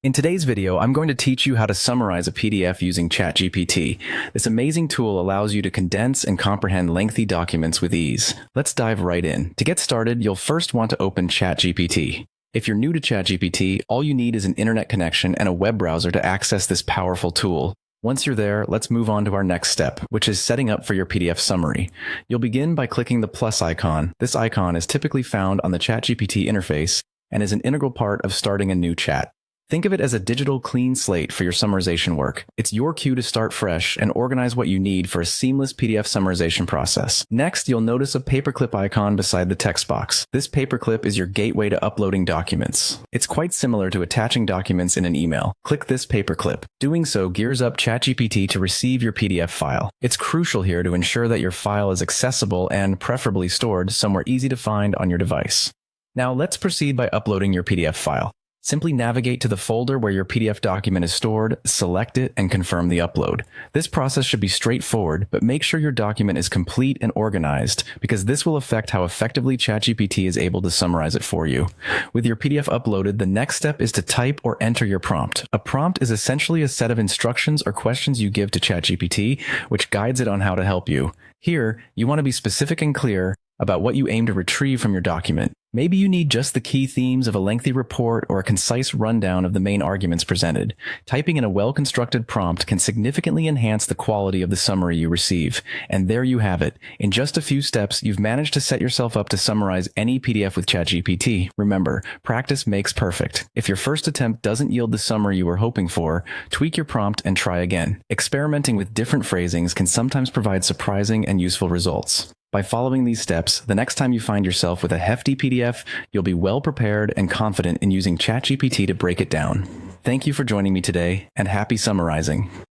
In today's video, I'm going to teach you how to summarize a PDF using Chatgpt. This amazing tool allows you to condense and comprehend lengthy documents with ease. Let's dive right in. To get started, you'll first want to open Chatgpt. If you're new to Chatgpt, all you need is an internet connection and a web browser to access this powerful tool. Once you're there, let's move on to our next step, which is setting up for your PDF summary. You'll begin by clicking the plus icon. This icon is typically found on the Chatgpt interface and is an integral part of starting a new chat. Think of it as a digital clean slate for your summarization work. It's your cue to start fresh and organize what you need for a seamless PDF summarization process. Next, you'll notice a paperclip icon beside the text box. This paperclip is your gateway to uploading documents. It's quite similar to attaching documents in an email. Click this paperclip. Doing so gears up Chatgpt to receive your PDF file. It's crucial here to ensure that your file is accessible and preferably stored somewhere easy to find on your device. Now let's proceed by uploading your PDF file. Simply navigate to the folder where your PDF document is stored, select it, and confirm the upload. This process should be straightforward, but make sure your document is complete and organized, because this will affect how effectively Chatgpt is able to summarize it for you. With your PDF uploaded, the next step is to type or enter your prompt. A prompt is essentially a set of instructions or questions you give to Chatgpt, which guides it on how to help you. Here, you want to be specific and clear about what you aim to retrieve from your document. Maybe you need just the key themes of a lengthy report or a concise rundown of the main arguments presented. Typing in a well-constructed prompt can significantly enhance the quality of the summary you receive. And there you have it. In just a few steps, you've managed to set yourself up to summarize any PDF with Chatgpt. Remember, practice makes perfect. If your first attempt doesn't yield the summary you were hoping for, tweak your prompt and try again. Experimenting with different phrasings can sometimes provide surprising and useful results. By following these steps, the next time you find yourself with a hefty PDF, you'll be well prepared and confident in using Chatgpt to break it down. Thank you for joining me today, and happy summarizing.